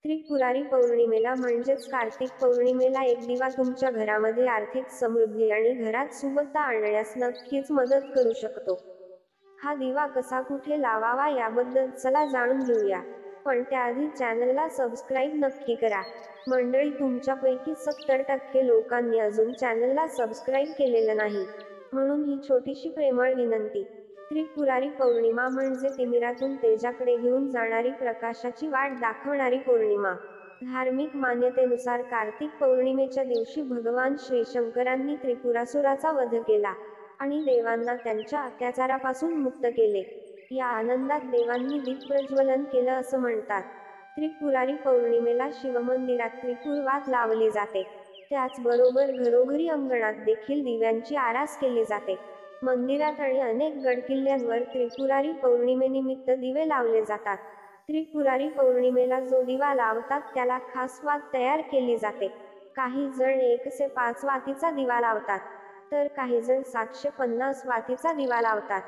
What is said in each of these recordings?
त्रिपुरारी पौर्णिमेला म्हणजेच कार्तिक पौर्णिमेला एक दिवा तुमच्या घरामध्ये आर्थिक समृद्धी आणि घरात सुबत्ता आणण्यास नक्कीच मदत करू शकतो. हा दिवा कसा कुठे लावावा याबद्दल चला जाणून घेऊया. पण त्याआधी चॅनलला सबस्क्राईब नक्की करा. मंडळी, तुमच्यापैकी 70% लोकांनी अजून चॅनलला सबस्क्राईब केलेलं नाही, म्हणून ही छोटीशी प्रेमळ विनंती. त्रिपुरारी पौर्णिमा म्हणजे तिमिरातून तेजाकडे घेऊन जाणारी प्रकाशाची वाट दाखवणारी पौर्णिमा. धार्मिक मान्यतेनुसार कार्तिक पौर्णिमेच्या दिवशी भगवान श्री शंकरांनी त्रिपुरासुराचा वध केला आणि देवांना त्यांच्या अत्याचारापासून मुक्त केले. या आनंदात देवांनी दीपप्रज्वलन केलं असं म्हणतात. त्रिपुरारी पौर्णिमेला शिवमंदिरात त्रिपुर वात लावली जाते. त्याचबरोबर घरोघरी अंगणात देखील दिव्यांची आरास केली जाते. मंदिरात आणि अनेक गडकिल्ल्यांवर त्रिपुरारी पौर्णिमेनिमित्त दिवे लावले जातात. त्रिपुरारी पौर्णिमेला जो दिवा लावतात त्याला खास वात तयार केली जाते. काही जण 105 वातीचा दिवा लावतात, तर काही जण 750 वातीचा दिवा लावतात.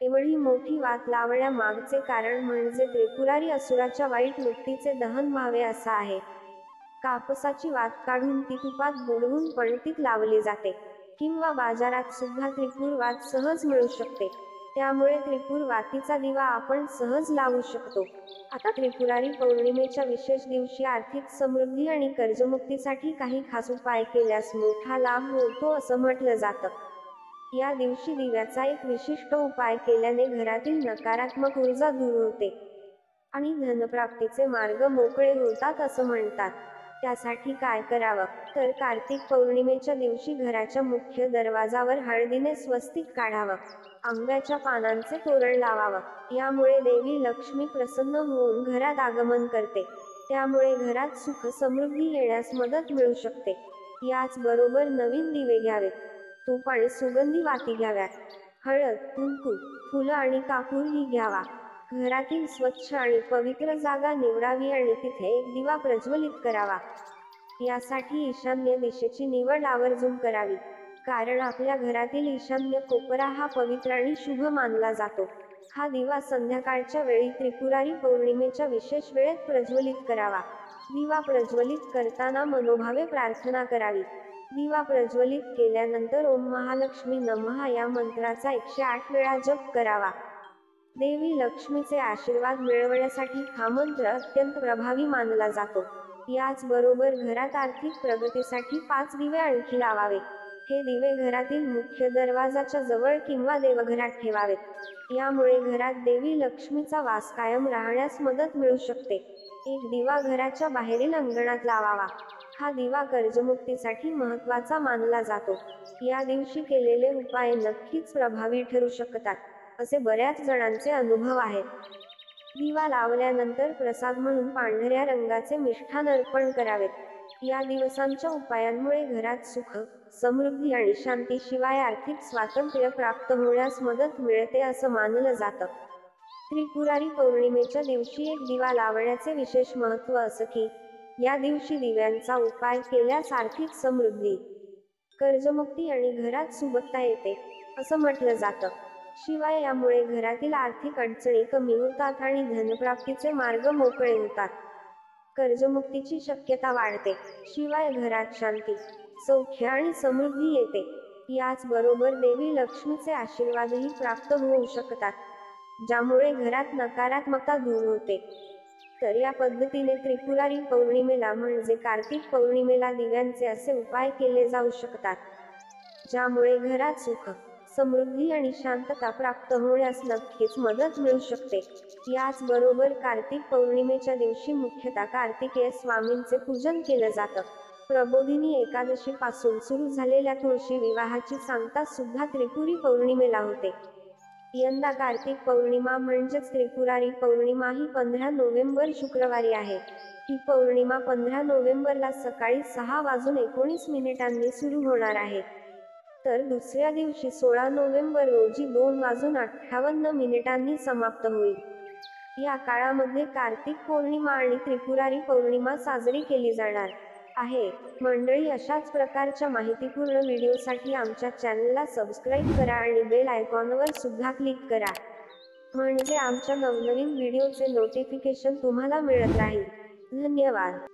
एवढी मोठी वात लावण्यामागचे कारण म्हणजे त्रिपुरारी असुराच्या वाईट वृत्तीचे दहन व्हावे असं आहे. कापसाची वात काढून ती तुपात बुडवून पणतीत लावली जाते, किंवा बाजारात सुद्धा त्रिपुर वात सहज मिळू शकते. त्यामुळे त्रिपुर वातीचा दिवा आपण सहज लावू शकतो. आता त्रिपुरारी पौर्णिमेच्या विशेष दिवशी आर्थिक समृद्धी आणि कर्जमुक्तीसाठी काही खास उपाय केल्यास मोठा लाभ होतो असं म्हटलं जातं. या दिवशी दिव्याचा एक विशिष्ट उपाय केल्याने घरातील नकारात्मक ऊर्जा दूर होते आणि धनप्राप्तीचे मार्ग मोकळे होतात असं म्हणतात. त्यासाठी काय करावं तर कार्तिक पौर्णिमेच्या दिवशी घराच्या मुख्य दरवाजावर हळदीने स्वस्तिक काढावं. आंब्याच्या पानांचे तोरण लावावं. यामुळे देवी लक्ष्मी प्रसन्न होऊन घरात आगमन करते. त्यामुळे घरात सुख समृद्धी येण्यास मदत मिळू शकते. याचबरोबर नवीन दिवे घ्यावेत. तूप आणि सुगंधी वाती घ्याव्यात. हळद, कुंकू, फुलं आणि कापूर ही घ्यावा. घरातील स्वच्छ आणि पवित्र जागा निवडावी आणि तिथे एक दिवा प्रज्वलित करावा. यासाठी ईशान्य दिशेची निवड आवर्जून करावी, कारण आपल्या घरातील ईशान्य कोपरा हा पवित्र आणि शुभ मानला जातो. हा दिवा संध्याकाळच्या वेळी त्रिपुरारी पौर्णिमेच्या विशेष वेळेत प्रज्वलित करावा. दिवा प्रज्वलित करताना मनोभावे प्रार्थना करावी. दिवा प्रज्वलित केल्यानंतर ओम महालक्ष्मी नमः या मंत्राचा 108 वेळा जप करावा. देवी लक्ष्मीचे आशीर्वाद मिळवण्यासाठी हा मंत्र अत्यंत प्रभावी मानला जातो. याचबरोबर घरात आर्थिक प्रगतीसाठी 5 दिवे आणखी लावावे. हे दिवे घरातील मुख्य दरवाजाच्या जवळ किंवा देवघरात ठेवावेत. यामुळे घरात देवी लक्ष्मीचा वास कायम राहण्यास मदत मिळू शकते. एक दिवा घराच्या बाहेरील अंगणात लावावा. हा दिवा कर्जमुक्तीसाठी महत्त्वाचा मानला जातो. या दिवशी केलेले उपाय नक्कीच प्रभावी ठरू शकतात, असे बऱ्याच जणांचे अनुभव आहेत. दिवा लावल्यानंतर प्रसाद म्हणून पांढऱ्या रंगाचे मिष्ठान अर्पण करावेत. या दिवसांच्या उपायांमुळे घरात सुख, समृद्धी आणि शांतीशिवाय आर्थिक स्वातंत्र्य प्राप्त होण्यास मदत मिळते असं मानलं जातं. त्रिपुरारी पौर्णिमेच्या दिवशी एक दिवा लावण्याचे विशेष महत्त्व असं की, या दिवशी दिव्यांचा उपाय केल्यास आर्थिक समृद्धी, कर्जमुक्ती आणि घरात सुबत्ता येते असं म्हटलं जातं. शिवाय यामुळे घरातील आर्थिक अडचणी कमी होतात आणि धनप्राप्तीचे मार्ग मोकळे होतात. कर्जमुक्तीची शक्यता वाढते. शिवाय घरात शांती, सौख्य आणि समृद्धी येते. याचबरोबर देवी लक्ष्मीचे आशीर्वादही प्राप्त होऊ शकतात, ज्यामुळे घरात नकारात्मकता दूर होते. तर या पद्धतीने त्रिपुरारी पौर्णिमेला म्हणजे कार्तिक पौर्णिमेला दिव्यांचे असे उपाय केले जाऊ शकतात, ज्यामुळे घरात सुख, समृद्धी आणि शांतता प्राप्त होण्यास नक्कीच मदत मिळू शकते. याचबरोबर कार्तिक पौर्णिमेच्या दिवशी मुख्यतः कार्तिकेय स्वामींचे पूजन केलं जातं. प्रबोधिनी एकादशी पासून सुरू झालेल्या तुळशी विवाहाची सांगता सुद्धा त्रिपुरी पौर्णिमेला होते. यंदा कार्तिक पौर्णिमा म्हणजेच त्रिपुरारी पौर्णिमा ही 15 नोव्हेंबर शुक्रवारी आहे. ही पौर्णिमा 15 नोव्हेंबरला सकाळी 6:19 सुरू होणार आहे. तर दुसऱ्या दिवशी 16 नोव्हेंबर रोजी 2:58 समाप्त होईल. या काळामध्ये कार्तिक पौर्णिमा आणि त्रिपुरारी पौर्णिमा साजरी केली जाणार आहे. मंडळी, अशाच प्रकारच्या माहितीपूर्ण व्हिडिओसाठी आमच्या चॅनलला सबस्क्राईब करा आणि बेल आयकॉनवर सुद्धा क्लिक करा, म्हणजे आमच्या नवनवीन व्हिडिओचे नोटिफिकेशन तुम्हाला मिळत राहील. धन्यवाद.